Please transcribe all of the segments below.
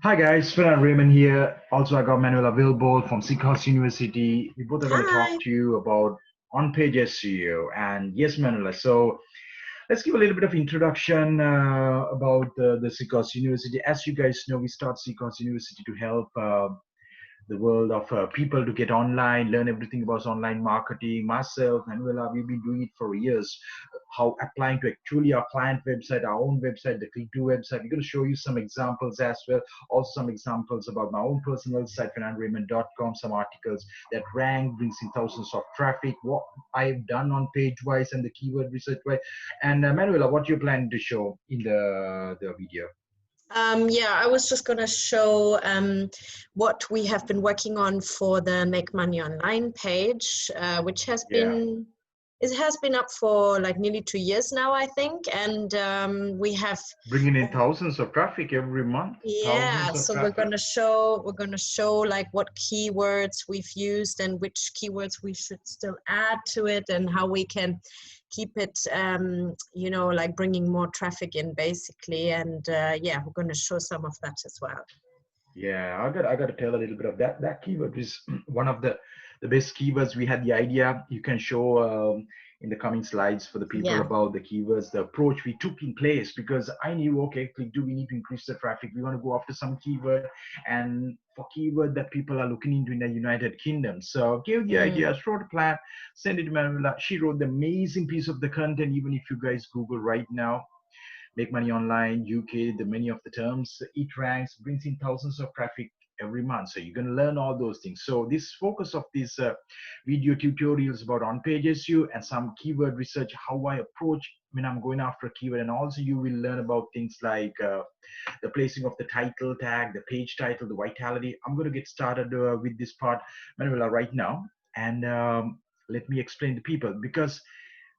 Hi guys, Fernando, Raymond here. Also, I got Manuela Willbold from Seacoast University. We both are going to talk Hi. to you about on-page SEO. And yes, Manuela. So let's give a little bit of introduction about the Seacoast University. As you guys know, we start Seacoast University to help the world of people to get online, learn everything about online marketing. Myself, Manuela, we've been doing it for years. How applying to actually our client website, our own website, the Click-Do website. We're going to show you some examples as well. Also, some examples about my own personal site, fernandoraymond.com, some articles that rank, brings in thousands of traffic, what I've done on page-wise and the keyword research-wise. And Manuela, what you're planning to show in the video? Yeah, I was just going to show what we have been working on for the Make Money Online page, which has Yeah. been it has been up for like nearly 2 years now, I think, and we have Bringing in thousands of traffic every month, yeah. thousands of So we're traffic. going to show like what keywords we've used and which keywords we should still add to it, and how we can keep it like bringing more traffic in basically. And yeah, we're going to show some of that as well. Yeah, I got to tell a little bit of that. That keyword is one of the best keywords. We had the idea. You can show in the coming slides for the people Yeah. about the keywords, the approach we took in place, because I knew, okay, Click-Do, we need to increase the traffic. We want to go after some keyword, and for keyword that people are looking into in the United Kingdom. So gave the idea, wrote a plan, send it to Manuela. She wrote the amazing piece of the content. Even if you guys Google right now, Make Money Online, UK, the many of the terms, it ranks, brings in thousands of traffic every month. So you're going to learn all those things. So this focus of these video tutorials about on-page SEO and some keyword research, how I approach when I'm going after a keyword. And also you will learn about things like the placing of the title tag, the page title, the vitality. I'm going to get started with this part, Manuela, right now. And let me explain to people, because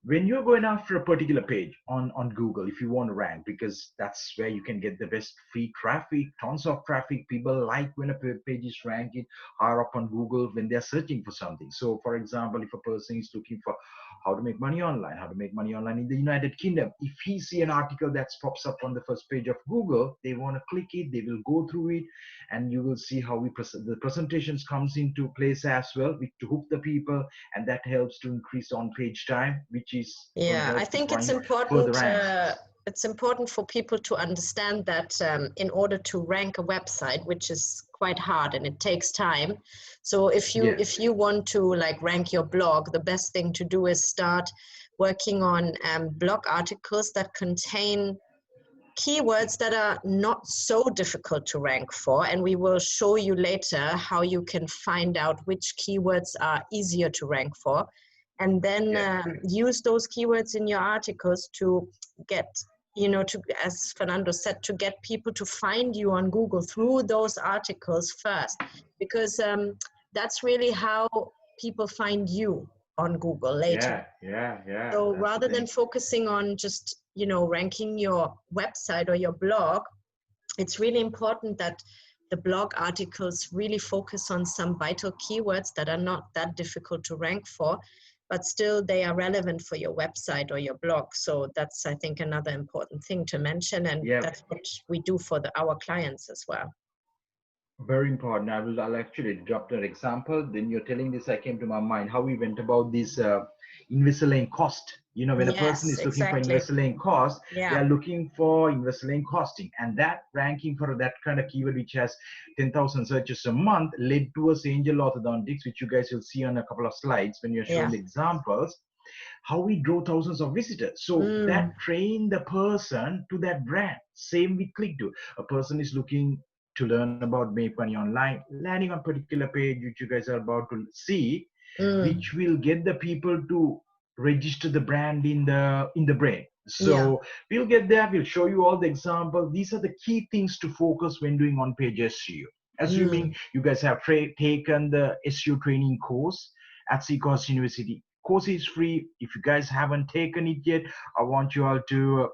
when you're going after a particular page on Google, if you want to rank, because that's where you can get the best free traffic, tons of traffic. People like when a page is ranked higher up on Google when they're searching for something. So for example, if a person is looking for how to make money online, how to make money online in the United Kingdom, if he see an article that pops up on the first page of Google, they want to click it, they will go through it, and you will see how the presentations comes into place as well, to hook the people, and that helps to increase on-page time, which is going to Yeah, I help to think it's find further important. ranks. It's important for people to understand that in order to rank a website, which is quite hard and it takes time. So Yeah, if you want to like rank your blog, the best thing to do is start working on blog articles that contain keywords that are not so difficult to rank for, and we will show you later how you can find out which keywords are easier to rank for, and then yeah, use those keywords in your articles to get, to, as Fernando said, to get people to find you on Google through those articles first, because that's really how people find you on Google later. yeah. So That's the rather than thing. focusing on just, ranking your website or your blog, it's really important that the blog articles really focus on some vital keywords that are not that difficult to rank for, but still they are relevant for your website or your blog. So that's, I think, another important thing to mention, and Yeah, that's what we do for our clients as well. very important. I'll actually drop an example. Then you're telling this, I came to my mind how we went about this Invisalign cost. When a person Yes, is looking for exactly. Invisalign cost, they Yeah. are looking for Invisalign costing, and that ranking for that kind of keyword, which has 10,000 searches a month, led to us angel orthodontics, which you guys will see on a couple of slides when you're showing Yeah. the examples. How we draw thousands of visitors. So that Mm. train the person to that brand. Same with Click-Do. A person is looking to learn about Make Money Online, landing on a particular page which you guys are about to see, Mm. which will get the people to register the brand in the brain. Yeah. So we'll get there. We'll show you all the examples. These are the key things to focus when doing on-page SEO. Assuming Mm. you guys have taken the SEO training course at Seacoast University. Course is free. If you guys haven't taken it yet, I want you all to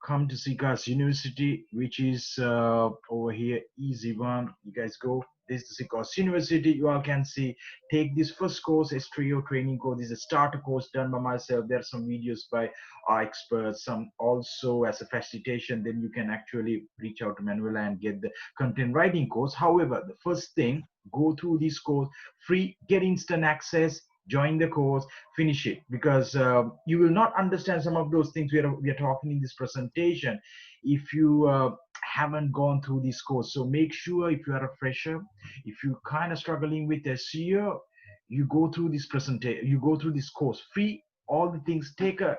come to Seacoast University, which is over here, easy one. You guys go This is the course university. You all can see, take this first course, S3O training course. This is a starter course done by myself. There are some videos by our experts, some also as a facilitation. Then you can actually reach out to Manuela and get the content writing course. However, the first thing, go through this course free, get instant access, join the course, finish it, because you will not understand some of those things we are talking in this presentation if you haven't gone through this course. So make sure, if you are a fresher, if you're kind of struggling with SEO, you go through this presentation, you go through this course free. All the things, take a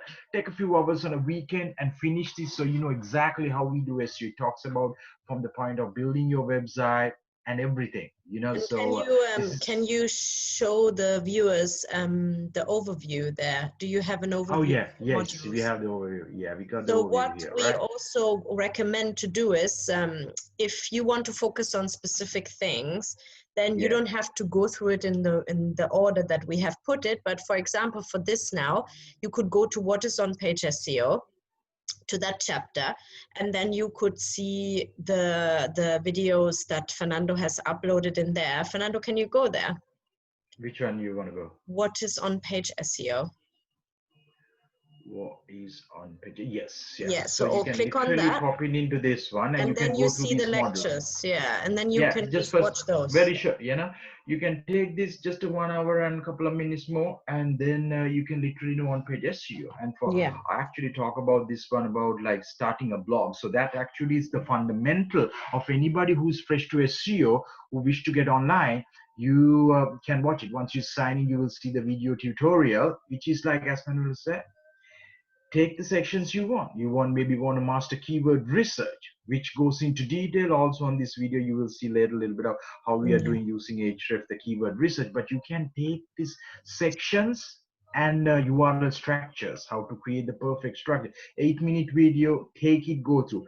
few hours on a weekend and finish this, so you know exactly how we do SEO. It talks about from the point of building your website and everything, you know. And So this is, can you show the viewers the overview there? Do you have an oh overview yeah, of the yes, we modules? have the overview. Yeah, we got the So overview what here, we right? also recommend to do is, if you want to focus on specific things, then you Yeah, don't have to go through it in the order that we have put it. But for example, for this now, you could go to what is on-page SEO, to that chapter, and then you could see the videos that Fernando has uploaded in there. Fernando, can you go there? which one you want to go? What is on-page SEO? What is on page? Yes, yeah. Yeah, So so you I'll can click on literally that, pop in into this one and you and can then you go through see the these modules. lectures. Yeah, and then you Yeah, can just just first, watch those. very short, you know. You can take this just a 1 hour and a couple of minutes more, and then you can literally know on page SEO. And for, Yeah, I actually talk about this one about like starting a blog. So that actually is the fundamental of anybody who's fresh to SEO who wish to get online. You can watch it. Once you sign in, you will see the video tutorial, which is like, as Manuel said, take the sections you want. You want, maybe want to master keyword research, which goes into detail. Also on this video, you will see later a little bit of how we are yeah, doing using Ahrefs, the keyword research. But you can take these sections and URL structures, how to create the perfect structure. 8-minute video, take it, go through.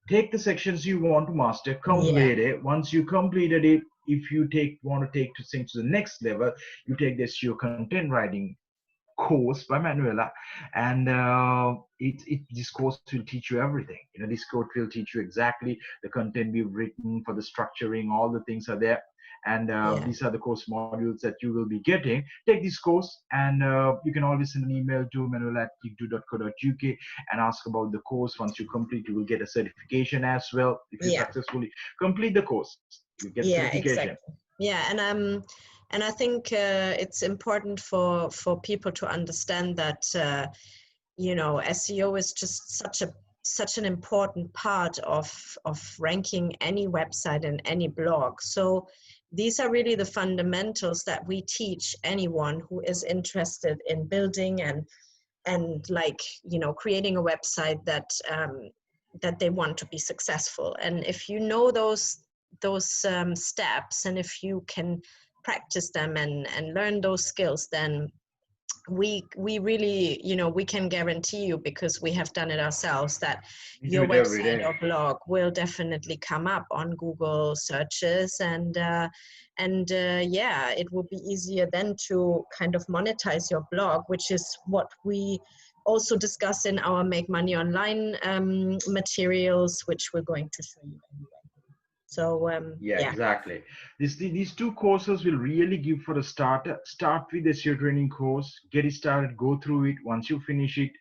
Take the sections you want to master, yeah, complete it. Once you completed it, if you want to take things to the next level, you take this your content writing course by Manuela, and this course will teach you everything. You know, this course will teach you exactly the content we've written for the structuring. All the things are there, and yeah, these are the course modules that you will be getting. Take this course, and you can always send an email to manuela@click2.co.uk and ask about the course. Once you complete, you will get a certification as well. If you yeah, successfully complete the course, you get a yeah, certification. exactly. Yeah, and I think it's important for people to understand that you know, SEO is just such an important part of ranking any website and any blog. So these are really the fundamentals that we teach anyone who is interested in building and like, you know, creating a website that that they want to be successful. And if you know those steps, and if you can practice them and learn those skills, then we really, you know, we can guarantee you, because we have done it ourselves, that We do your it every website day. or blog will definitely come up on Google searches, and yeah, it will be easier then to kind of monetize your blog, which is what we also discuss in our Make Money Online materials, which we're going to show you anyway. So Yeah, yeah, exactly. These two courses will really give for a starter. Start with the SEO training course, get it started, go through it. Once you finish it,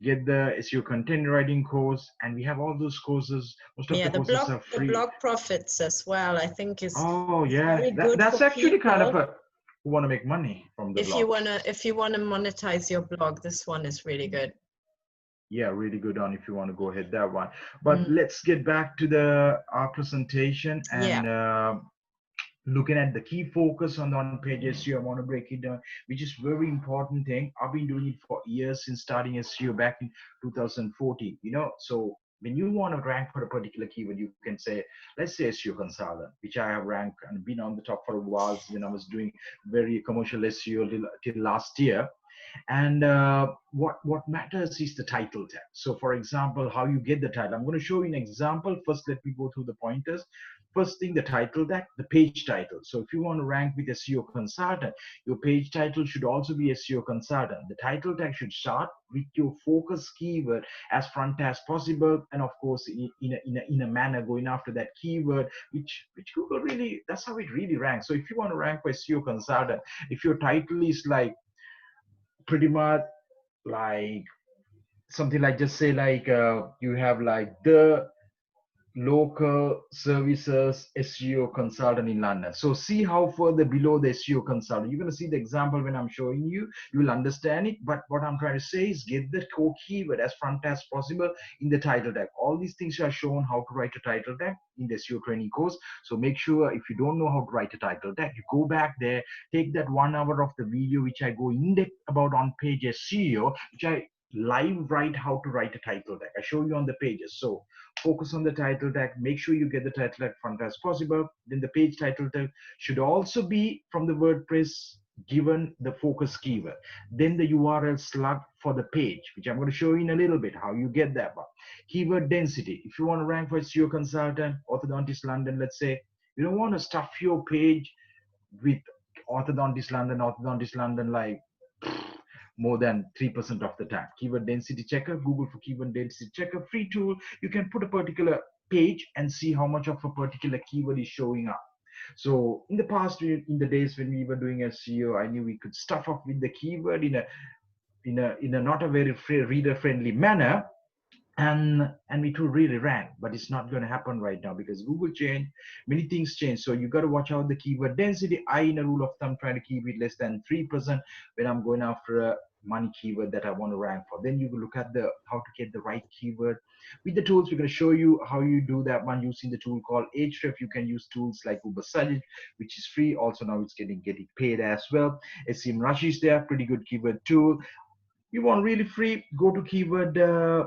get the SEO content writing course, and we have all those courses. Most of yeah, the courses are the free. blog profits as well, I think Oh is yeah, very good that's for actually kind of people. a who want to make money from the blogs. If you wanna monetize your blog, this one is really good. Yeah, really good on if you want to go ahead that one. But Mm, let's get back to the our presentation yeah, and looking at the key focus on the on-page SEO. I want to break it down, which is very important thing. I've been doing it for years since starting SEO back in 2014. You know, so when you want to rank for a particular keyword, you can say, let's say SEO consultant, which I have ranked and been on the top for a while when I was doing very commercial SEO till last year. And what matters is the title tag. So for example, how you get the title, I'm going to show you an example. First, let me go through the pointers. First thing, the title tag, the page title. So if you want to rank with SEO consultant, your page title should also be SEO consultant. The title tag should start with your focus keyword as front as possible, and of course in a manner going after that keyword, which Google really, that's how it really ranks. So if you want to rank for SEO consultant, if your title is like pretty much like something like, just say like you have like the local services SEO consultant in London. So see how further below the SEO consultant, you're going to see the example when I'm showing you, you will understand it. But what I'm trying to say is get the core keyword as front as possible in the title tag. All these things are shown how to write a title tag in the SEO training course. So make sure, if you don't know how to write a title tag, you go back there, take that 1 hour of the video which I go in depth about on-page SEO, which I live write how to write a title tag. I show you on the pages. So focus on the title tag, make sure you get the title tag front as possible. Then the page title tag should also be from the WordPress given the focus keyword. Then the URL slug for the page, which I'm going to show you in a little bit how you get that one. Keyword density, if you want to rank for SEO consultant, orthodontist London, let's say, you don't want to stuff your page with orthodontist London like more than 3% of the time. Keyword density checker, Google for keyword density checker, free tool. You can put a particular page and see how much of a particular keyword is showing up. So in the past, in the days when we were doing SEO, I knew we could stuff up with the keyword in a not a very reader friendly manner, and it will really rank. But it's not going to happen right now because Google changed, many things changed. So you got to watch out the keyword density. I, in a rule of thumb, trying to keep it less than 3% when I'm going after a money keyword that I want to rank for. Then you will look at the how to get the right keyword with the tools. We're going to show you how you do that one using the tool called Ahrefs. You can use tools like Uber Suggest, which is free. Also now it's getting paid as well. SEMrush is there, pretty good keyword tool. You want really free, go to keyword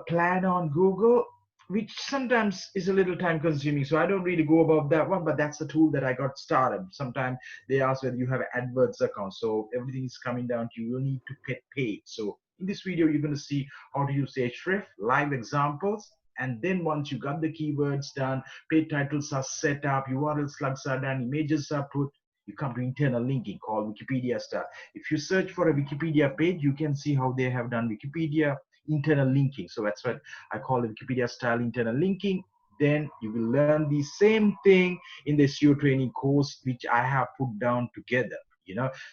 planner on Google, which sometimes is a little time consuming. So I don't really go above that one, but that's the tool that I got started. Sometimes they ask whether you have an AdWords account. So everything is coming down to you need to get paid. So in this video, you're going to see how to use Ahrefs, live examples. And then once you got the keywords done, paid titles are set up, URL slugs are done, images are put, you come to internal linking called Wikipedia style. If you search for a Wikipedia page, you can see how they have done Wikipedia internal linking. So that's what I call the Wikipedia style internal linking. Then you will learn the same thing in the SEO training course, which I have put down together.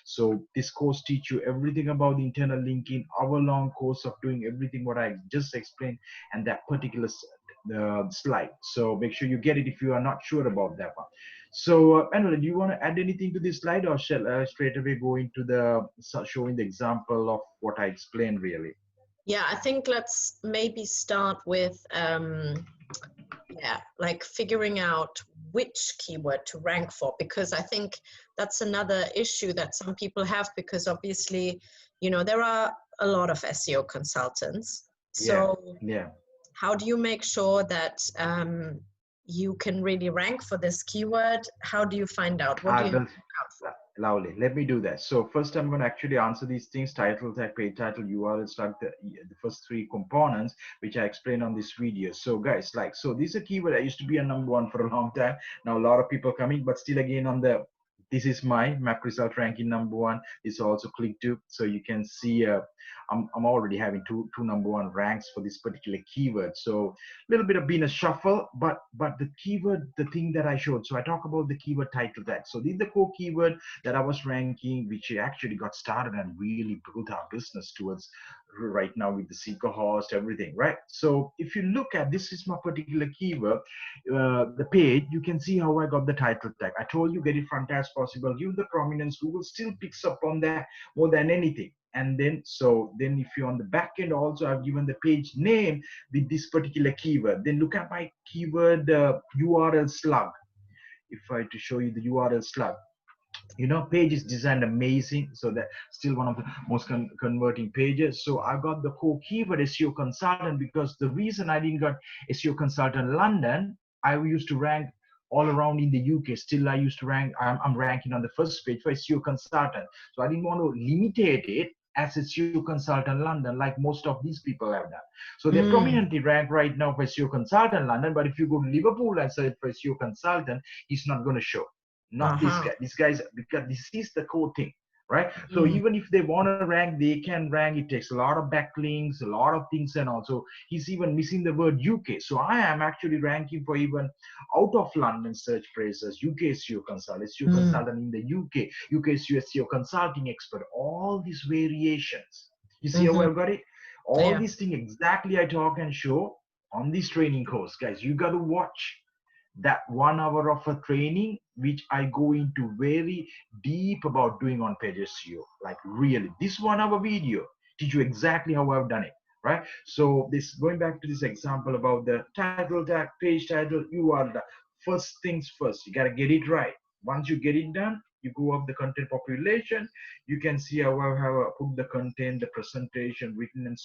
So this course teach you everything about the internal linking, hour-long course of doing everything what I just explained and that particular slide. So make sure you get it if you are not sure about that one. So Manuela, do you want to add anything to this slide, or shall I straight away go into the showing the example of what I explained really? Yeah, I think let's maybe start with like figuring out which keyword to rank for, because I think that's another issue that some people have, because obviously, there are a lot of SEO consultants. So yeah. How do you make sure that you can really rank for this keyword? How do you find out? What do you look out for? Lovely. Let me do that. So first I'm going to actually answer these things: title tag, page title, URL slug, the first three components which I explained on this video. So guys, so this is a keyword I used to be a #1 for a long time. Now a lot of people coming, but still again on the, this is my map result ranking #1. It's also click to, so you can see I'm already having two #1 ranks for this particular keyword. So a little bit of being a shuffle, but the keyword, the thing that I showed. So I talk about the keyword title tag. So these are the core keyword that I was ranking, which actually got started and really built our business towards right now with the seeker host, everything, right? So if you look at this is my particular keyword, the page, you can see how I got the title tag. I told you get it front as possible, give the prominence. Google still picks up on that more than anything. And then if you're on the back end also, I've given the page name with this particular keyword. Then look at my keyword URL slug. If I had to show you the URL slug, page is designed amazing, so that still one of the most converting pages. So I got the core keyword SEO consultant, because the reason I didn't got SEO consultant London, I used to rank all around in the UK. Still I used to rank, I'm ranking on the first page for SEO consultant. So I didn't want to limitate it as SEO consultant London, like most of these people have done. So they're prominently ranked right now for SEO consultant London, but if you go to Liverpool and search for SEO consultant, he's not going to show. Not this guy. This guy's, because this is the core thing, right? So even if they want to rank, they can rank. It takes a lot of backlinks, a lot of things, and also he's even missing the word UK. So I am actually ranking for even out of London search phrases, UK SEO consultant, SEO consultant in the UK, UK SEO consulting expert, all these variations. You see how I've got it? All these things exactly I talk and show on this training course, guys. You got to watch that 1 hour of a training, which I go into very deep about doing on-page SEO. Like really, this 1 hour video teach you exactly how I've done it, right? So this, going back to this example about the title tag, page title, you are the first things first. You got to get it right. Once you get it done, you go up the content population. You can see how I have put the content, the presentation, written in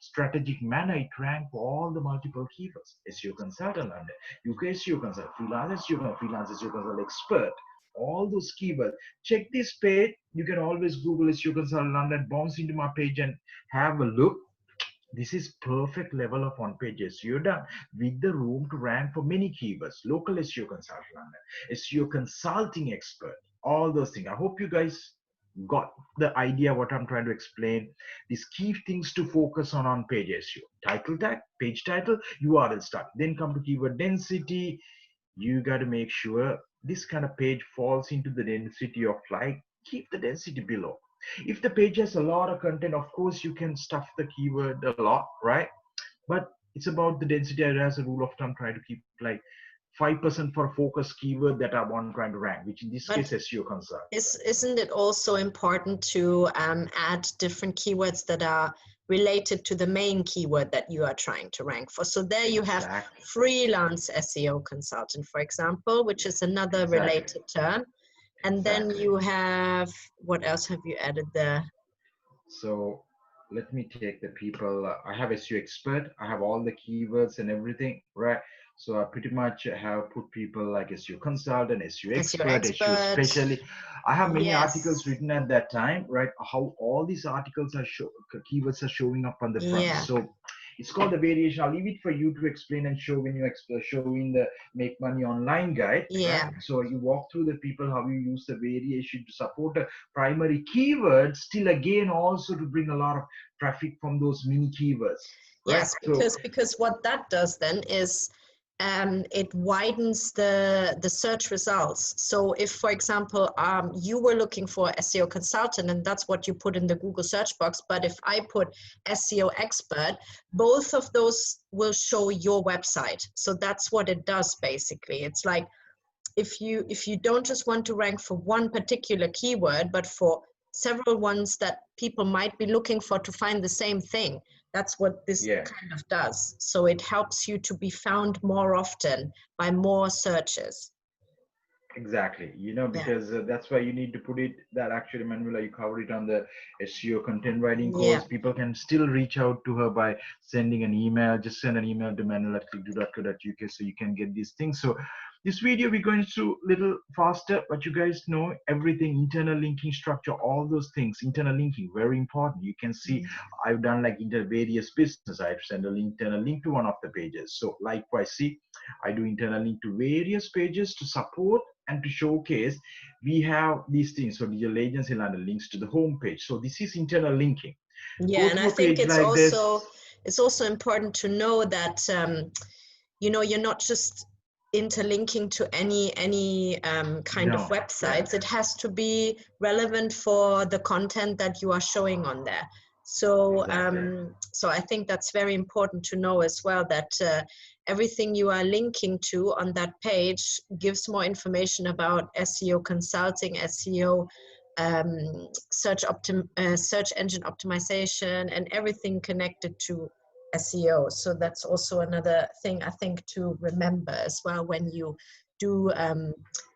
strategic manner. It rank for all the multiple keywords. SEO consultant under UK SEO consultant, freelance SEO consultant, expert. All those keywords. Check this page. You can always Google SEO consultant London, bounce into my page and have a look. This is perfect level of on-page SEO done with the room to rank for many keywords. Local SEO consultant, SEO consulting expert, all those things. I hope you guys got the idea what I'm trying to explain. These key things to focus on page SEO. Title tag, page title, URL start. Then come to keyword density. You got to make sure this kind of page falls into the density of like, keep the density below. If the page has a lot of content, of course, you can stuff the keyword a lot, right? But it's about the density. As a rule of thumb, try to keep like 5% for a focus keyword that I want trying to rank, which in this case SEO consult. Isn't it also important to add different keywords that are related to the main keyword that you are trying to rank for? So there you have freelance SEO consultant, for example, which is another related term. And then you have, what else have you added there? So let me take the people. I have SEO expert. I have all the keywords and everything, right? So I pretty much have put people like SEO consultant, SEO expert, SEO specialist. I have many articles written at that time, right? How all these articles are keywords are showing up on the front. So it's called the variation. I'll leave it for you to explain and show when you show in the Make Money Online guide. Right? So you walk through the people how you use the variation to support the primary keywords. Still again also to bring a lot of traffic from those mini keywords. Right? Yes, because what that does then is it widens the search results. So if, for example, you were looking for SEO consultant and that's what you put in the Google search box, but if I put SEO expert, both of those will show your website. So that's what it does basically. It's like if you don't just want to rank for one particular keyword, but for several ones that people might be looking for to find the same thing. That's what this kind of does. So it helps you to be found more often by more searches. Exactly, you know, because that's why you need to put it that actually, Manuela, you covered it on the SEO content writing course. People can still reach out to her by sending an email. Just send an email to manuela@clickdo.co.uk so you can get these things. So this video we're going through a little faster, but you guys know everything, internal linking structure, all those things. Internal linking, very important. You can see I've done like various business. I've sent an internal link to one of the pages. So likewise, see, I do internal link to various pages to support and to showcase. We have these things. So digital agency London links to the home page. So this is internal linking. Yeah, and I think it's like it's also important to know that you know, you're not just interlinking to any kind of websites. It has to be relevant for the content that you are showing on there. So so I think that's very important to know as well, that everything you are linking to on that page gives more information about SEO consulting, SEO search engine optimization, and everything connected to SEO. So that's also another thing I think to remember as well when you do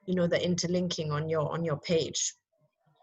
you know, the interlinking on your page.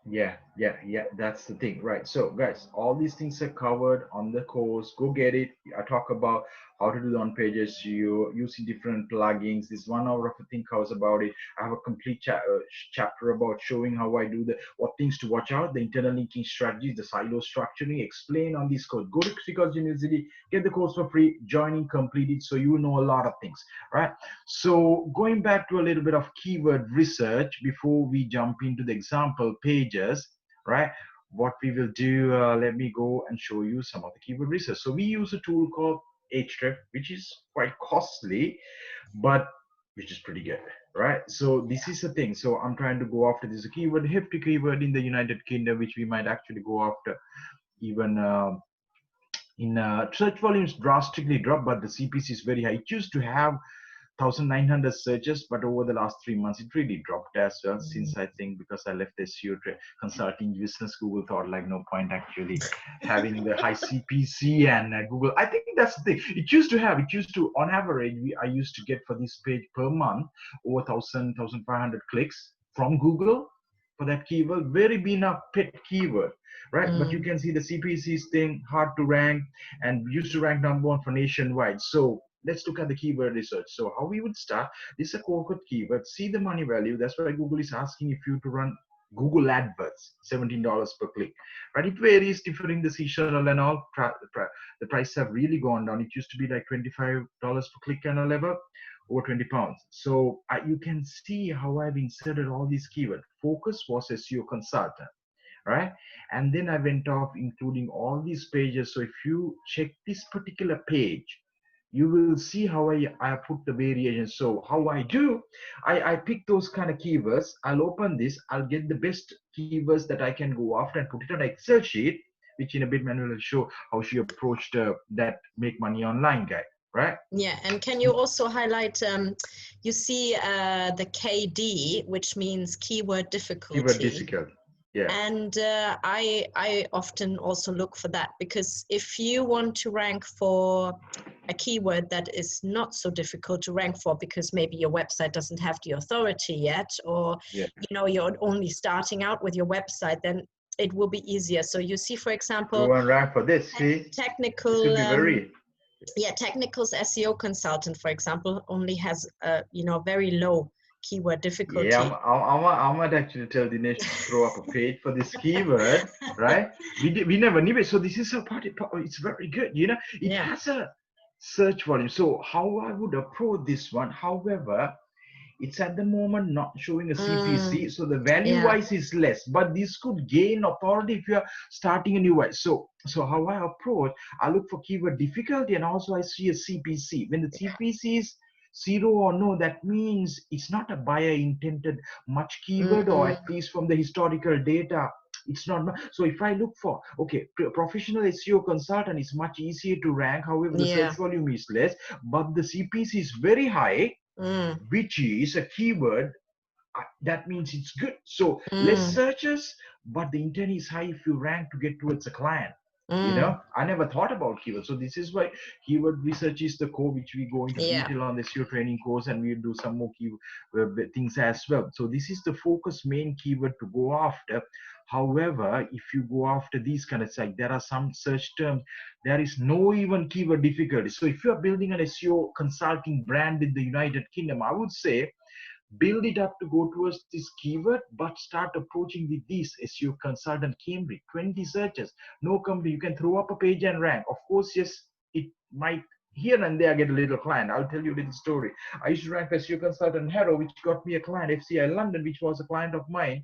Yeah, Yeah, that's the thing, right? So, guys, all these things are covered on the course. Go get it. I talk about how to do the on-page SEO using different plugins. This 1 hour of a thing covers about it. I have a complete chapter about showing how I do the what things to watch out, the internal linking strategies, the silo structuring. Explain on this course. Go to Psychology University, get the course for free, join in, complete it, so you know a lot of things, right? So, going back to a little bit of keyword research before we jump into the example pages, right? What we will do, let me go and show you some of the keyword research. So we use a tool called Href, which is quite costly, but which is pretty good, right? So this is a thing. So I'm trying to go after this keyword, hefty keyword in the United Kingdom, which we might actually go after even in search volumes drastically drop, but the CPC is very high. It used to have 1900 searches, but over the last 3 months it really dropped as well. Since I think because I left the SEO consulting business, Google thought like no point actually having the high CPC, and Google, I think that's the thing. It used to on average I used to get for this page per month over 1500 clicks from Google for that keyword. Very been a pet keyword, right? But you can see the CPC thing hard to rank, and used to rank #1 for nationwide. So let's look at the keyword research. So how we would start, this is a core keyword, see the money value. That's why Google is asking if you to run Google AdWords, $17 per click, right? It varies differing the seasonal and all. The prices have really gone down. It used to be like $25 per click and a level, over 20 pounds. So you can see how I've inserted all these keywords. Focus was SEO consultant, right? And then I went off including all these pages. So if you check this particular page, you will see how I put the variations. So how I do, I pick those kind of keywords. I'll open this. I'll get the best keywords that I can go after and put it on an Excel sheet, which in a bit Manuela will show how she approached that make money online guy, right? Yeah, and can you also highlight, you see the KD, which means keyword difficulty. Keyword difficult. Yeah. And I often also look for that, because if you want to rank for a keyword that is not so difficult to rank for, because maybe your website doesn't have the authority yet, or you know, you're only starting out with your website, then it will be easier. So you see, for example, go and rank for this. See, technical. this will be very. Yeah, Technical's SEO consultant, for example, only has very low keyword difficulty. Yeah, I might actually tell Dinesh to throw up a page for this keyword, right? We never knew it. So this is a part. It's very good. You know, it has a search volume. So how I would approach this one, however, it's at the moment not showing a CPC, so the value wise is less, but this could gain authority if you are starting a new website. So how I approach, I look for keyword difficulty, and also I see a CPC. When the CPC is 0 or no, that means it's not a buyer intended much keyword, or at least from the historical data it's not. So if I look for, okay, professional SEO consultant is much easier to rank, however the search volume is less, but the CPC is very high, which is a keyword, that means it's good. So less searches, but the intent is high if you rank to get towards a client. You know, I never thought about keywords. So this is why keyword research is the core, which we go into detail on the SEO training course, and we'll do some more keyword things as well. So this is the focus main keyword to go after. However, if you go after these kind of like, there are some search terms, there is no even keyword difficulty. So if you are building an SEO consulting brand in the United Kingdom, I would say build it up to go towards this keyword, but start approaching with this SEO consultant Cambridge, 20 searches, no company. You can throw up a page and rank. Of course, yes, it might here and there get a little client. I'll tell you a little story. I used to rank for SEO consultant Harrow, which got me a client, FCI London, which was a client of mine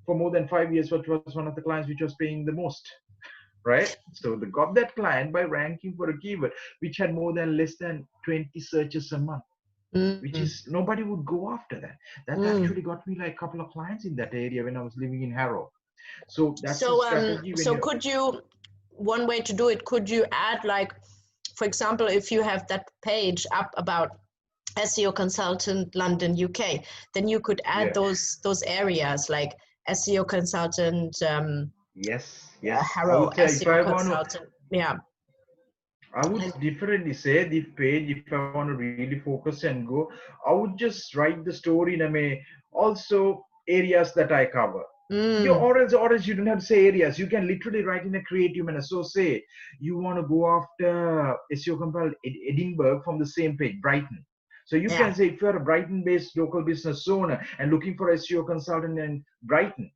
for more than 5 years, which was one of the clients which was paying the most, right? So they got that client by ranking for a keyword which had more than less than 20 searches a month, which is nobody would go after that. That actually got me like a couple of clients in that area when I was living in Harrow. So that's a strategy. So could you, one way to do it, could you add, like, for example, if you have that page up about SEO consultant London UK, then you could add those areas like SEO consultant Harrow, SEO consultant. I would differently say this page, if I want to really focus and go, I would just write the story in a way, also areas that I cover. or else you don't have to say areas. You can literally write in a creative manner. So say you want to go after SEO compiled Edinburgh from the same page, Brighton. So you Yeah. can say if you're a Brighton-based local business owner and looking for a SEO consultant in Brighton,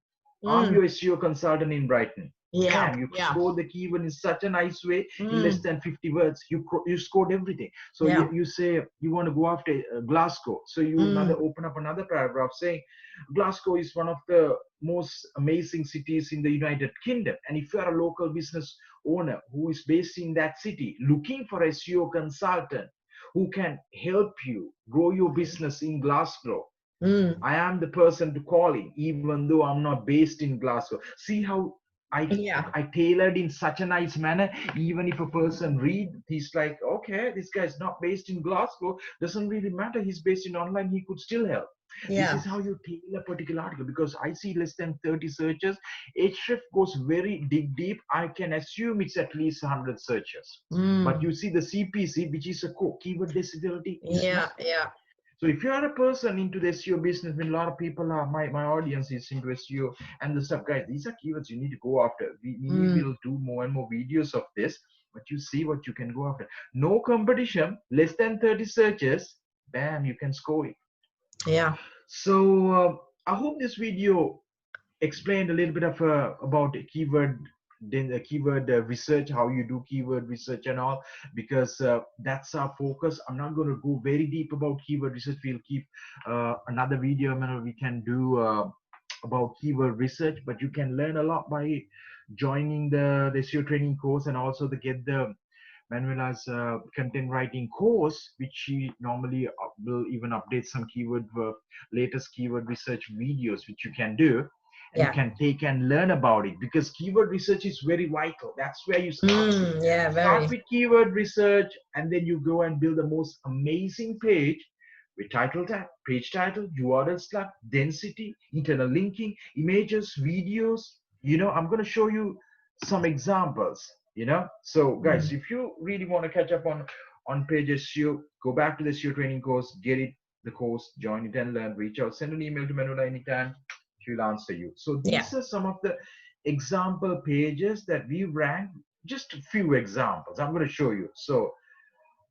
I'm your SEO consultant in Brighton. Yeah. Bam, you Yeah. scored the keyword in such a nice way. In less Mm. than 50 words, you scored everything. So Yeah. you say you want to go after Glasgow. So you open up another paragraph saying Glasgow is one of the most amazing cities in the United Kingdom. And if you are a local business owner who is based in that city, looking for a SEO consultant who can help you grow your business in Glasgow, I am the person to call in, even though I'm not based in Glasgow. See how Yeah. I tailored in such a nice manner. Even if a person read, he's like, okay, this guy's not based in Glasgow. Doesn't really matter. He's based in online. He could still help. This Yeah. is how you tailor a particular article, because I see less than 30 searches. Href goes very deep. I can assume it's at least 100 searches. But you see the CPC, which is a keyword disability, is Yeah. nothing. Yeah. So if you are a person into the SEO business, when a lot of people are, my audience is into SEO and the stuff, guys, these are keywords you need to go after. We will do more and more videos of this, but you see what you can go after. No competition, less than 30 searches, bam, you can score it. Yeah. So I hope this video explained a little bit of about keyword, then the keyword research, how you do keyword research and all, because that's our focus. I'm not going to go very deep about keyword research. We'll keep another video we can do about keyword research, but you can learn a lot by joining the SEO training course, and also to get the Manuela's content writing course, which she normally will even update some keyword latest keyword research videos, which you can do. And you can take and learn about it, because keyword research is very vital. That's where you start with. Yeah. Start Very. with keyword research, and then you go and build the most amazing page with title tag, page title, URL slug, density, internal linking, images, videos. I'm going to show you some examples. So guys, if you really want to catch up on-page SEO, go back to the SEO training course, get it, the course, join it and learn. Reach out, send an email to Manuela anytime. She'll answer you. So these are some of the example pages that we ranked. Just a few examples I'm going to show you. So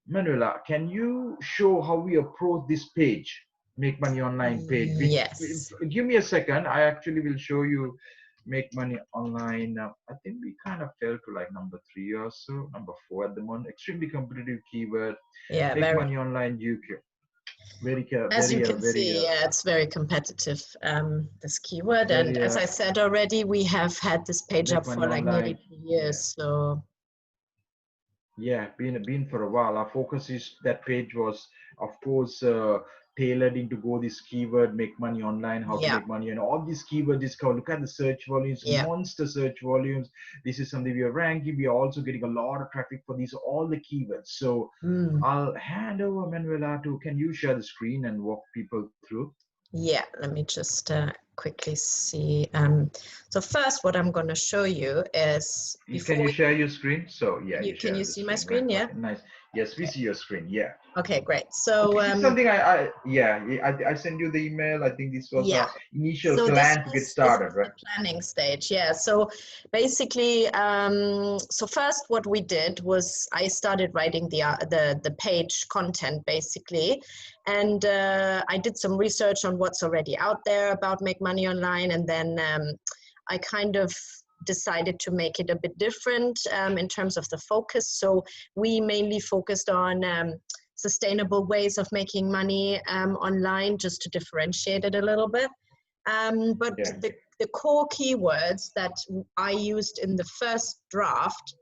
Manuela, can you show how we approach this page, Make Money Online page? Yes. Give me a second. I actually will show you Make Money Online. I think we kind of fell to like number 3 or so, number 4 at the moment. Extremely competitive keyword. Yeah. Make Very. Money Online UK. As you can see, yeah, it's very competitive, this keyword. And as I said already, we have had this page up for like nearly 2 years. So yeah, been for a while. Our focus is that page was, of course, tailored into go this keyword, make money online, how to make money, and all these keywords discover. Look at the search volumes, monster search volumes. This is something we are ranking. We are also getting a lot of traffic for these, all the keywords. So I'll hand over Manuela to, can you share the screen and walk people through? Yeah, let me just quickly see. So first, what I'm going to show you is, can you share your screen? So yeah, can you see my screen? Right? Yeah. Nice. Yes, we see your screen. Yeah. Okay, great. So this is something I send you the email. I think this was our initial plan to get started, right? The planning stage. Yeah. So basically, so first what we did was I started writing the page content basically, and I did some research on what's already out there about Make Money Online, and then I kind of decided to make it a bit different in terms of the focus. So we mainly focused on sustainable ways of making money online, just to differentiate it a little bit. But the core keywords that I used in the first draft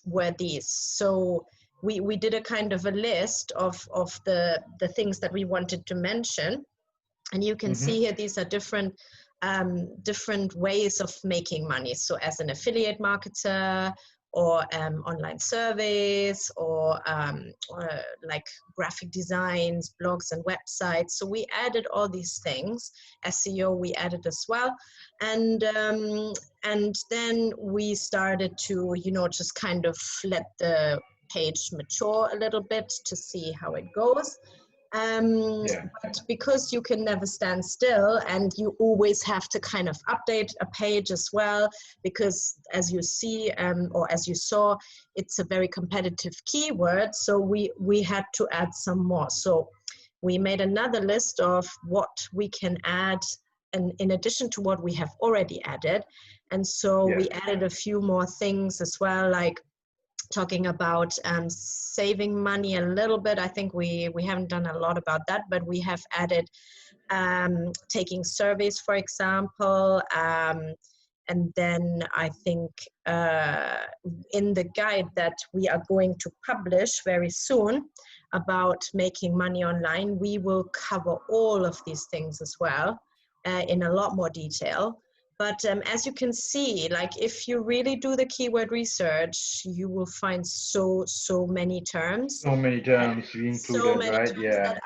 were these. So we did a kind of a list of the things that we wanted to mention. And you can see here, these are different ways of making money. So as an affiliate marketer, or online surveys, or like graphic designs, blogs and websites. So we added all these things. SEO we added as well. And then we started to, just kind of let the page mature a little bit to see how it goes. But because you can never stand still and you always have to kind of update a page as well, because as you see or as you saw, it's a very competitive keyword. So we had to add some more. So we made another list of what we can add and in addition to what we have already added. And so we added a few more things as well, like talking about saving money a little bit. I think we haven't done a lot about that, but we have added taking surveys, for example. And then I think in the guide that we are going to publish very soon about making money online, we will cover all of these things as well in a lot more detail. But as you can see, like if you really do the keyword research, you will find so many terms. So many terms we included, so many right? terms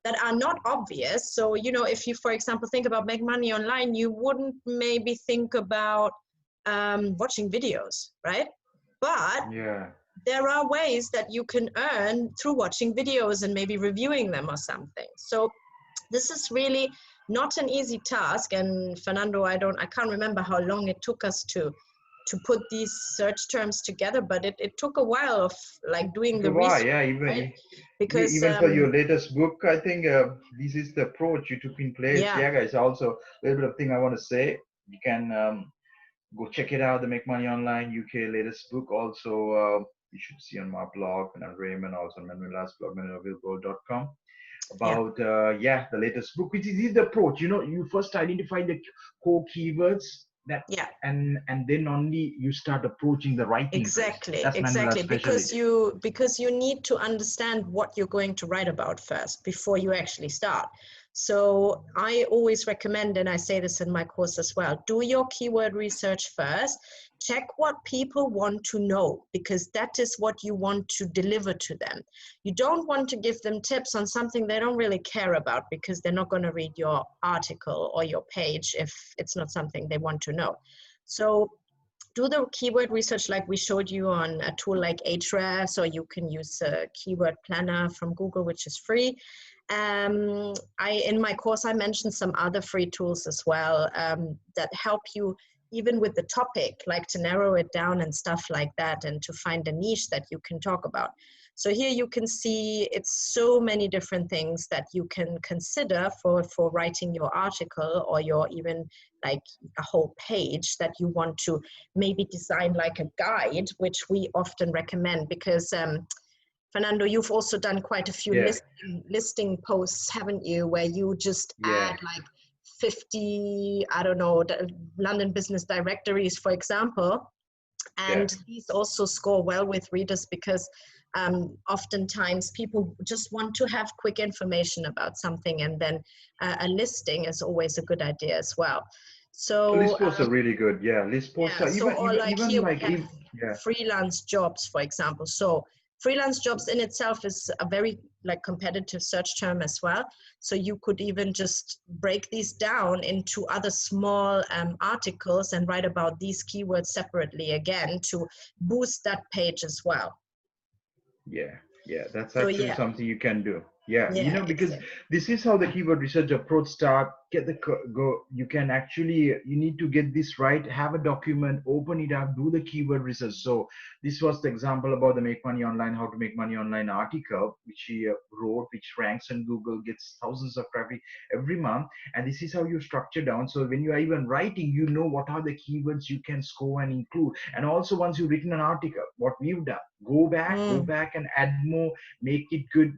that are not obvious. So, you know, if you, for example, think about make money online, you wouldn't maybe think about watching videos, right? But there are ways that you can earn through watching videos and maybe reviewing them or something. So this is really not an easy task. And Fernando, I can't remember how long it took us to put these search terms together, but it took a while of like doing the research. Right? Because even for your latest book, I think this is the approach you took in place. Guys, also a little bit of thing I want to say. You can go check it out, the Make Money Online UK latest book. Also, you should see on my blog and on Raymond, also on Manuela's blog, manuela.willbold.com. About the latest book, which is the approach. You know, you first identify the core keywords that and then only you start approaching the writing. Exactly. Because you need to understand what you're going to write about first before you actually start. So I always recommend, and I say this in my course as well, do your keyword research first. Check what people want to know, because that is what you want to deliver to them. You don't want to give them tips on something they don't really care about, because they're not going to read your article or your page if it's not something they want to know. So do the keyword research like we showed you on a tool like Ahrefs, or you can use a keyword planner from Google, which is free. In my course, I mentioned some other free tools as well that help you even with the topic, like to narrow it down and stuff like that, and to find a niche that you can talk about. So here you can see it's so many different things that you can consider for writing your article, or your even like a whole page that you want to maybe design like a guide, which we often recommend, because Fernando, you've also done quite a few listing posts, haven't you, where you just add like 50, I don't know, London business directories, for example. And these also score well with readers, because oftentimes people just want to have quick information about something, and then a listing is always a good idea as well. So list posts are really good. List posts are even freelance jobs, for example. So freelance jobs in itself is a very like competitive search term as well. So you could even just break these down into other small articles and write about these keywords separately again to boost that page as well. That's actually something you can do. You know, because this is how the keyword research approach start. You can actually, you need to get this right, have a document, open it up, do the keyword research. So this was the example about the Make Money Online, how to make money online article, which he wrote, which ranks on Google, gets thousands of traffic every month. And this is how you structure down. So when you are even writing, you know what are the keywords you can score and include. And also once you've written an article, what we've done, go back and add more, make it good.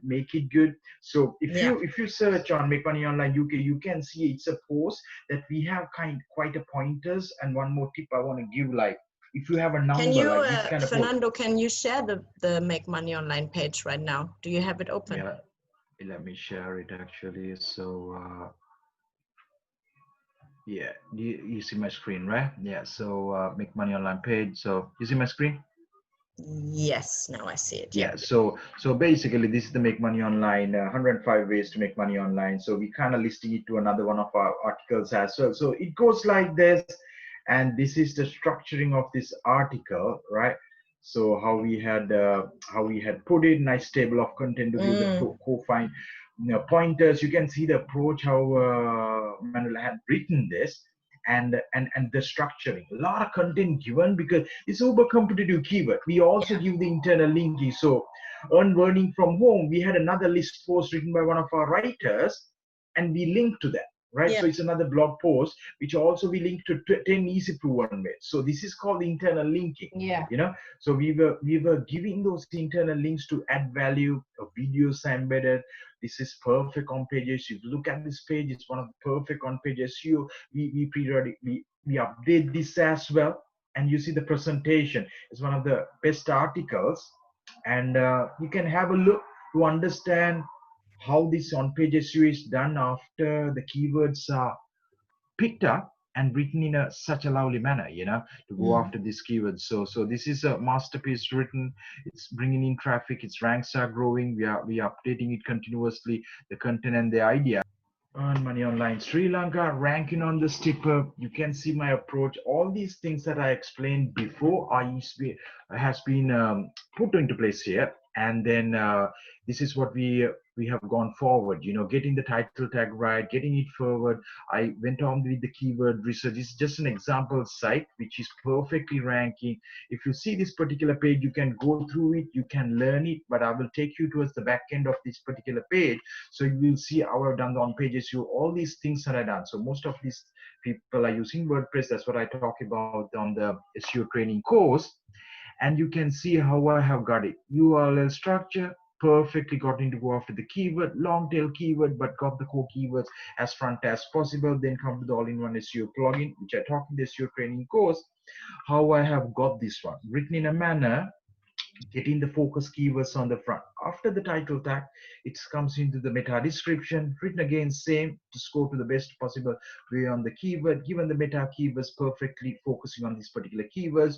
So if you search on Make Money Online UK, you can see it's a post that we have quite a pointers. And one more tip I want to give, like if you have a number, can you, like this kind of Fernando, can you share the Make Money Online page right now? Do you have it open? Let me share it actually. So you see my screen, right? So Make Money Online page. So you see my screen? Yes, now I see it. So basically this is the Make Money Online 105 ways to make money online. So we kind of listing it to another one of our articles as well. So it goes like this, and this is the structuring of this article, right? So how we had put it, nice table of content to give the co-find. pointers. You can see the approach how Manuela had written this, and the structuring. A lot of content given because it's uber competitive keyword. We also Yeah. give the internal linking. So, earn learning from home. We had another list post written by one of our writers, and we link to that. Right, Yeah. so it's another blog post which also we link to 10 easy proven ways. So this is called internal linking. Yeah. So we were giving those internal links to add value. Videos are embedded. This is perfect on pages. If you look at this page, it's one of the perfect on pages. We periodic we update this as well, and you see the presentation is one of the best articles, and you can have a look to understand how this on-page SEO is done after the keywords are picked up and written in such a lovely manner, to go Mm. after these keywords. So this is a masterpiece written. It's bringing in traffic. Its ranks are growing. We are updating it continuously, the content and the idea. Earn money online Sri Lanka, ranking on the stipper. You can see my approach. All these things that I explained before has been put into place here, and then this is what we have gone forward. Getting the title tag right, getting it forward. I went on with the keyword research. It's just an example site which is perfectly ranking. If you see this particular page, you can go through it, you can learn it, but I will take you towards the back end of this particular page. So you will see how I've done the on-page SEO, all these things that I've done. So most of these people are using WordPress. That's what I talk about on the SEO training course. And you can see how I have got it. URL structure, perfectly got into go after the keyword, long tail keyword, but got the core keywords as front as possible. Then come to the all-in-one SEO plugin, which I talk in the SEO training course. How I have got this one written in a manner, getting the focus keywords on the front. After the title tag, it comes into the meta description, written again same, to score to the best possible way on the keyword, given the meta keywords, perfectly focusing on these particular keywords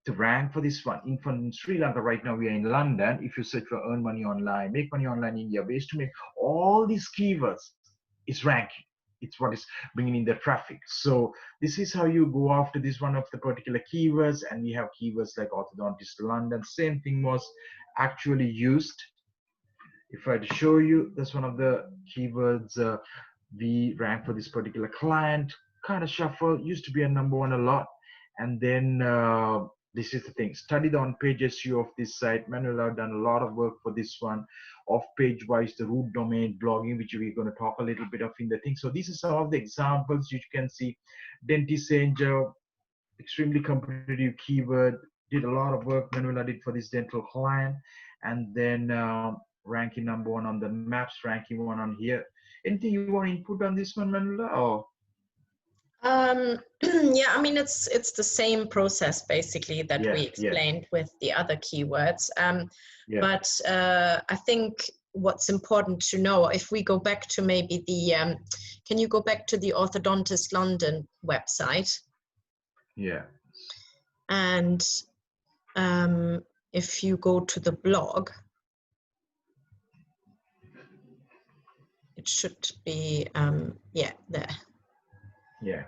to rank for this one. In Sri Lanka right now, we are in London. If you search for earn money online, make money online India, ways to make all these keywords, is ranking. It's what is bringing in the traffic. So this is how you go after this one of the particular keywords. And we have keywords like orthodontist London. Same thing was actually used. If I had to show you, that's one of the keywords we rank for this particular client. Kind of shuffle, used to be a number one a lot. And then this is the thing, study the on-page SEO of this site. Manuela done a lot of work for this one. Off-page wise, the root domain blogging, which we're going to talk a little bit of in the thing. So these are some of the examples you can see. Dentist Angel, extremely competitive keyword. Did a lot of work Manuela did for this dental client. And then ranking number one on the maps, ranking one on here. Anything you want to input on this one, Manuela? Or Yeah, I mean, it's the same process basically that we yeah, explained with the other keywords. yeah. But I think what's important to know, if we go back to maybe the, can you go back to the Orthodontist London website? Yeah. And if you go to the blog, it should be, yeah, there. Yeah.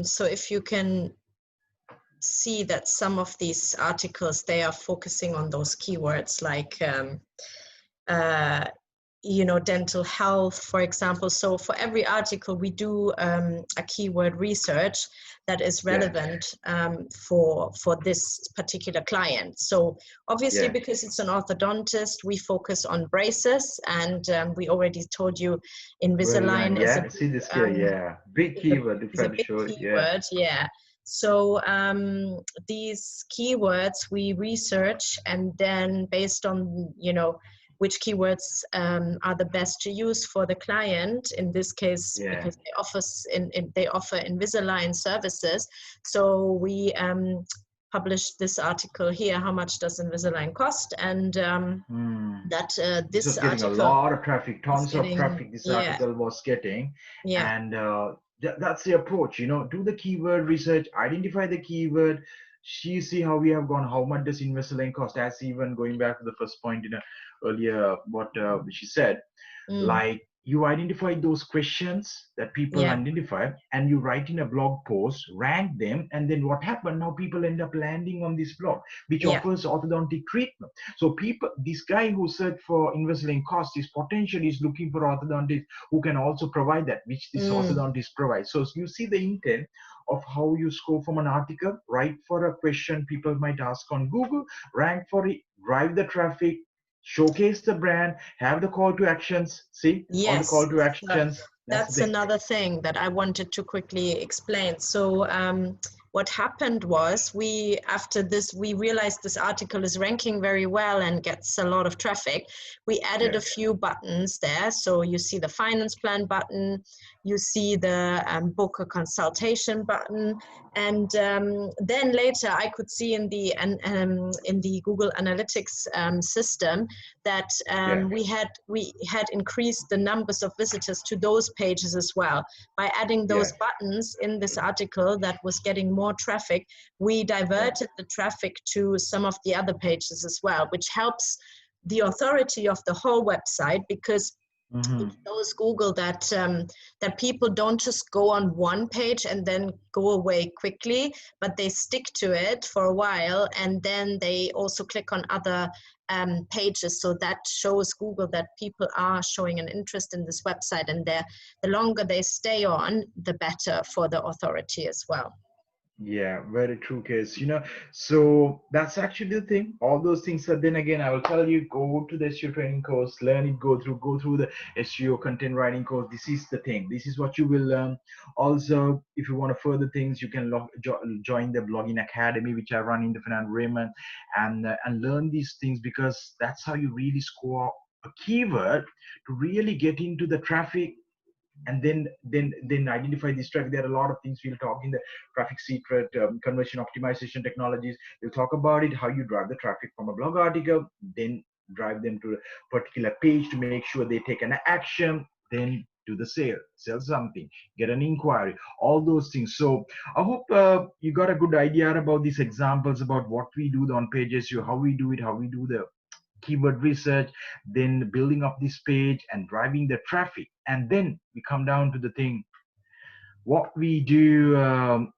So if you can see that some of these articles, they are focusing on those keywords like, dental health, for example. So for every article, we do a keyword research that is relevant for this particular client. So obviously, because it's an orthodontist, we focus on braces, and we already told you Invisalign is a see this here, big keyword if I big show it. keyword, So these keywords we research, and then based on which keywords are the best to use for the client in this case, because they offer Invisalign services. So we published this article here, how much does Invisalign cost, and this was getting article, a lot of traffic, tons of traffic this article was getting. Yeah. And that's the approach, do the keyword research, identify the keyword. See how we have gone, how much does Invisalign cost, as even going back to the first point in earlier what she said, like you identify those questions that people Yeah. identify, and you write in a blog post, rank them, and then what happened? Now people end up landing on this blog, which Yeah. offers orthodontic treatment. So people, this guy who searched for Invisalign cost is potentially is looking for orthodontist who can also provide that, which this Mm. orthodontist provides. So you see the intent of how you score from an article, write for a question people might ask on Google, rank for it, drive the traffic, showcase the brand, have the call to actions. See all the Yes. call to So actions. That's the that's thing. another thing that I wanted to quickly explain. So what happened was after this, we realized this article is ranking very well and gets a lot of traffic. We added Yeah. a few buttons there. So you see the finance plan button, you see the book a consultation button. And then later I could see in the Google Analytics system that Yeah. we had increased the numbers of visitors to those pages as well. By adding Yeah. those buttons in this article that was getting more traffic, we Yeah. diverted the traffic to some of the other pages as well, which helps the authority of the whole website, because it Mm-hmm. shows Google that that people don't just go on one page and then go away quickly, but they stick to it for a while, and then they also click on other pages. So that shows Google that people are showing an interest in this website, and the longer they stay on, the better for the authority as well. Yeah, very true case. So that's actually the thing. All those things. Are then again, I will tell you, go to the SEO training course, learn it, go through the SEO content writing course. This is the thing. This is what you will learn. Also, if you want to further things, you can join the blogging academy, which I run in the Fernando Raymond, and learn these things, because that's how you really score a keyword to really get into the traffic, and then identify this traffic. There are a lot of things we'll talk in the traffic secret, conversion optimization technologies. We'll talk about it, how you drive the traffic from a blog article, then drive them to a particular page to make sure they take an action, then do the sell something, get an inquiry, all those things. So I hope you got a good idea about these examples, about what we do on pages, how we do it, how we do the keyword research, then building up this page and driving the traffic. And then we come down to the thing, what we do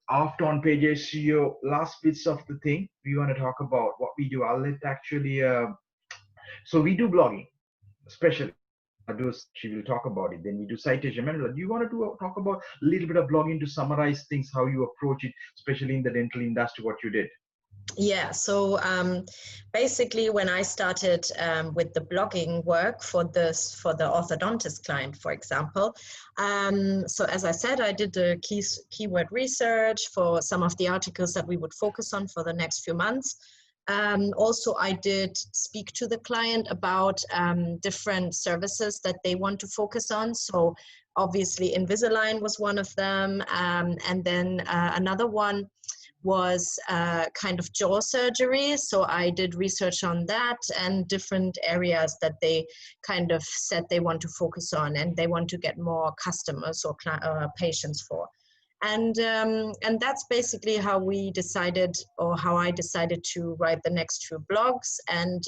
after on-page SEO, last bits of the thing we want to talk about, what we do. I'll let actually, so we do blogging, especially. She will talk about it. Then we do citation. Manuela, do you want to talk about a little bit of blogging to summarize things, how you approach it, especially in the dental industry, what you did? Yeah, so basically when I started with the blogging work for the orthodontist client, for example, so as I said, I did the keyword research for some of the articles that we would focus on for the next few months. Also, I did speak to the client about different services that they want to focus on. So obviously Invisalign was one of them, and then another one was kind of jaw surgery. So I did research on that and different areas that they kind of said they want to focus on and they want to get more customers or patients for. And that's basically how we decided, or how I decided to write the next few blogs. And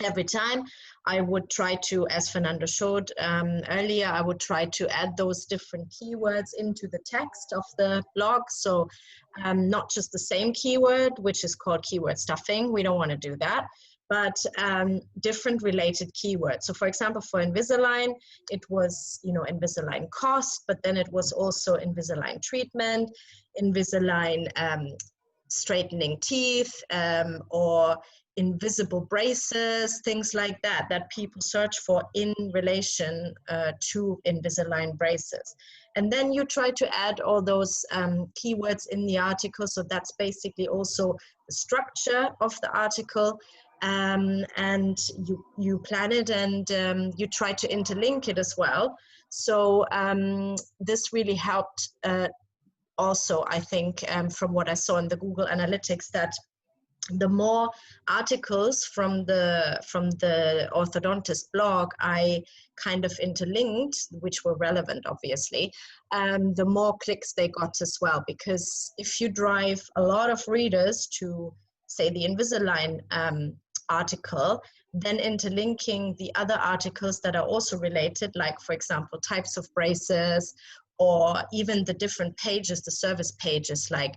every time I would try to, as Fernando showed earlier, I would try to add those different keywords into the text of the blog. So not just the same keyword, which is called keyword stuffing. We don't want to do that, but different related keywords. So for example, for Invisalign, it was, Invisalign cost, but then it was also Invisalign treatment, Invisalign straightening teeth, or invisible braces, things like that, that people search for in relation to Invisalign braces. And then you try to add all those keywords in the article. So that's basically also the structure of the article. And you plan it, and you try to interlink it as well. So this really helped also, I think, from what I saw in the Google Analytics, that the more articles from the orthodontist blog I kind of interlinked, which were relevant, obviously, the more clicks they got as well. Because if you drive a lot of readers to, say, the Invisalign article, then interlinking the other articles that are also related, like, for example, types of braces, or even the different pages, the service pages, like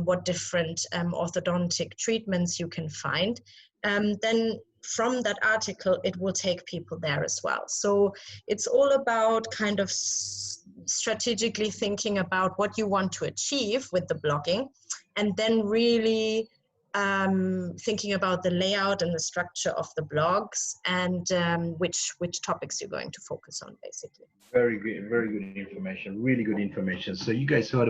what different orthodontic treatments you can find, then from that article, it will take people there as well. So it's all about kind of strategically thinking about what you want to achieve with the blogging, and then really thinking about the layout and the structure of the blogs, and which topics you're going to focus on, basically. Very good information, really good information. So you guys heard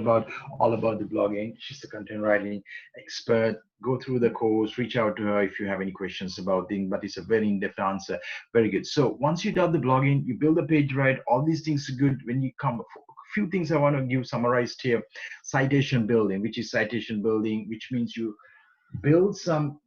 all about the blogging. She's the content writing expert. Go through the course, reach out to her if you have any questions about things, but it's a very in-depth answer. Very good. So once you done the blogging, you build the page right, all these things are good. When you come, a few things I want to give summarized here. Citation building, which means you build some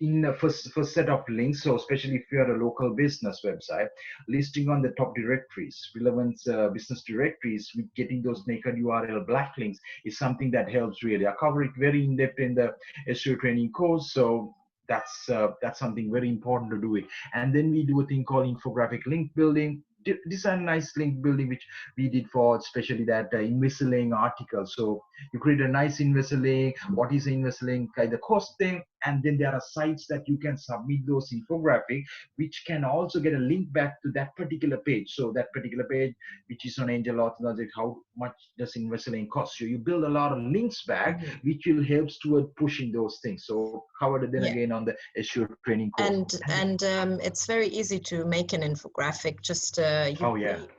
in the first set of links. So especially if you are a local business website, listing on the top directories, relevant business directories, with getting those naked URL backlinks is something that helps really. I cover it very in depth in the SEO training course. So that's something very important to do it. And then we do a thing called infographic link building. Design nice link building, which we did for especially that investor link article. So you create a nice investor link. What is an investor link? Kind of cost thing. And then there are sites that you can submit those infographic, which can also get a link back to that particular page. So that particular page, which is on Angel Orthodontics, how much does investor link cost you? You build a lot of links back, which will help toward pushing those things. So covered it then again on the SEO training course. And it's very easy to make an infographic. Just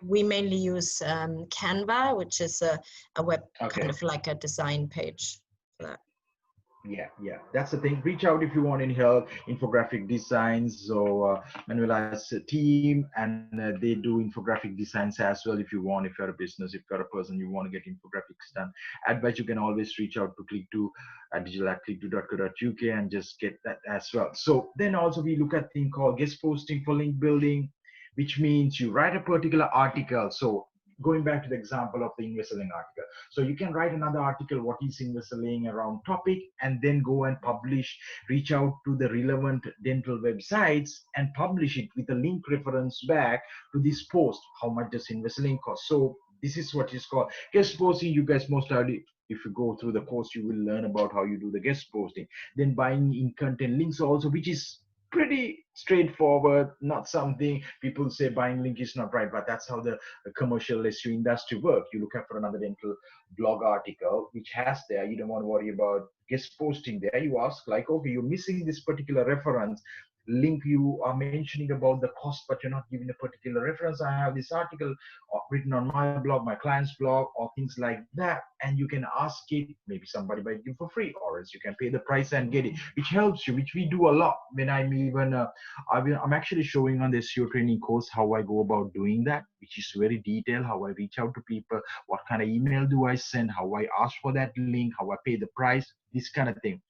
we mainly use Canva, which is a web kind of like a design page for that. Yeah, that's the thing. Reach out if you want any help, infographic designs. So Manuela's team, and they do infographic designs as well. If you want, if you're a business, if you're a person, you want to get infographics done, advice, you can always reach out to Click2 at digital@click2.co.uk and just get that as well. So then also we look at thing called guest posting for link building, which means you write a particular article. So going back to the example of the investor link article. So you can write another article, what is investor link around topic, and then go and publish, reach out to the relevant dental websites and publish it with a link reference back to this post. How much does investor link cost? So this is what is called guest posting. You guys most likely, if you go through the course, you will learn about how you do the guest posting. Then buying in content links also, which is pretty straightforward, not something people say buying link is not right, but that's how the commercial SEO industry works. You look up for another dental blog article which has there, you don't want to worry about guest posting there. You ask like, okay, you're missing this particular reference link, you are mentioning about the cost, but you're not giving a particular reference. I have this article written on my blog, my client's blog, or things like that, and you can ask it. Maybe somebody might give for free, or else you can pay the price and get it, which helps you, which we do a lot. When I'm even I'm actually showing on the SEO training course how I go about doing that, which is very detailed, how I reach out to people, what kind of email do I send, how I ask for that link, how I pay the price, this kind of thing.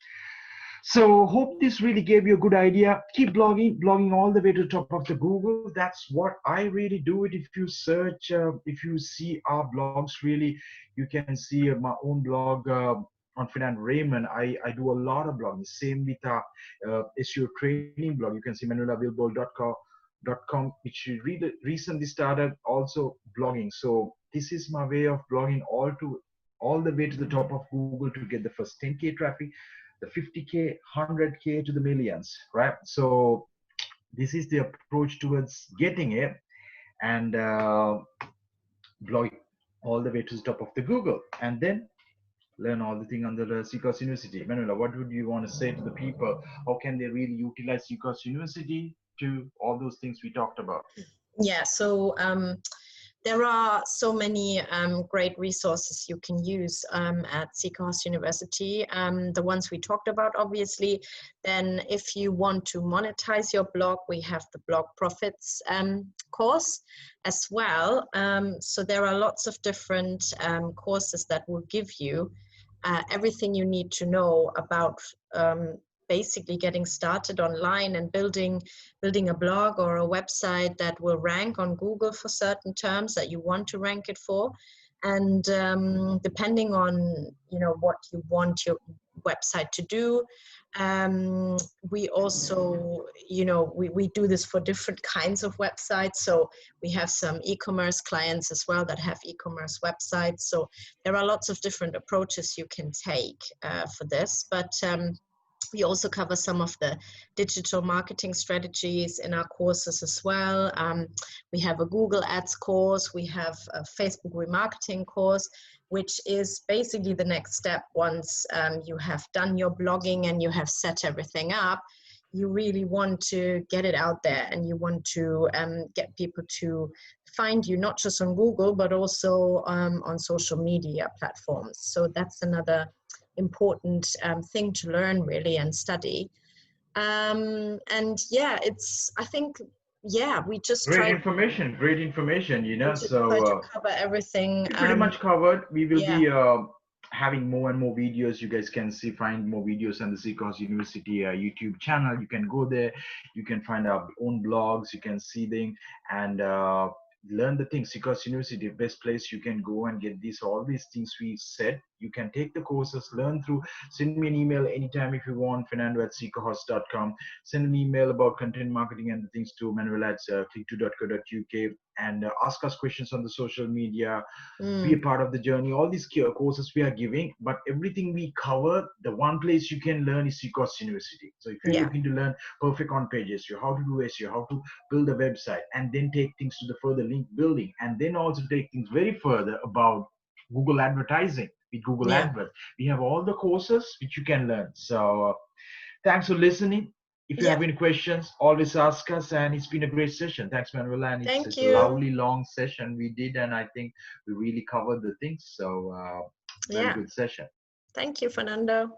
So hope this really gave you a good idea. Keep blogging all the way to the top of the Google. That's what I really do it. If you search, if you see our blogs, really, you can see my own blog on Fernando Raymond. I do a lot of blogging. Same with our SEO training blog. You can see manuela.willbold.com, which really recently started also blogging. So this is my way of blogging all the way to the top of Google to get the first 10K traffic, the 50K, 100K to the millions, right? So this is the approach towards getting it, and blog all the way to the top of the Google, and then learn all the thing under the CCOS University. Manuela, what would you want to say to the people? How can they really utilize CCOS University to all those things we talked about? Yeah, so there are so many great resources you can use at CCOS University. The ones we talked about, obviously. Then if you want to monetize your blog, we have the Blog Profits course as well. So there are lots of different courses that will give you everything you need to know about basically getting started online and building a blog or a website that will rank on Google for certain terms that you want to rank it for. And depending on what you want your website to do, We also, we do this for different kinds of websites. So we have some e-commerce clients as well that have e-commerce websites. So there are lots of different approaches you can take for this. But we also cover some of the digital marketing strategies in our courses as well. We have a Google Ads course. We have a Facebook remarketing course, which is basically the next step. Once you have done your blogging and you have set everything up, you really want to get it out there, and you want to get people to find you, not just on Google, but also on social media platforms. So that's another important thing to learn, really, and study. And yeah, I think, we just Great try information, to cover everything. we pretty much covered. We will Yeah. be having more and more videos. You guys can find more videos on the Seacoast University YouTube channel. You can go there. You can find our own blogs. You can see them and learn the things. Seacoast University, best place you can go and get all these things we said. You can take the courses, learn through. Send me an email anytime if you want, fernando@seacoast.com. Send an email about content marketing and the things to Manuela at click2.co.uk, and ask us questions on the social media. Be a part of the journey. All these courses we are giving, but everything we cover, the one place you can learn is Seacoast University. So if you're looking to learn perfect on-page SEO, how to do SEO, how to build a website, and then take things to the further link building, and then also take things very further about Google advertising with Google AdWords. We have all the courses which you can learn. So thanks for listening. If you have any questions, always ask us. And it's been a great session. Thanks, Manuela. And it's a lovely long session we did, and I think we really covered the things. So very good session. Thank you, Fernando.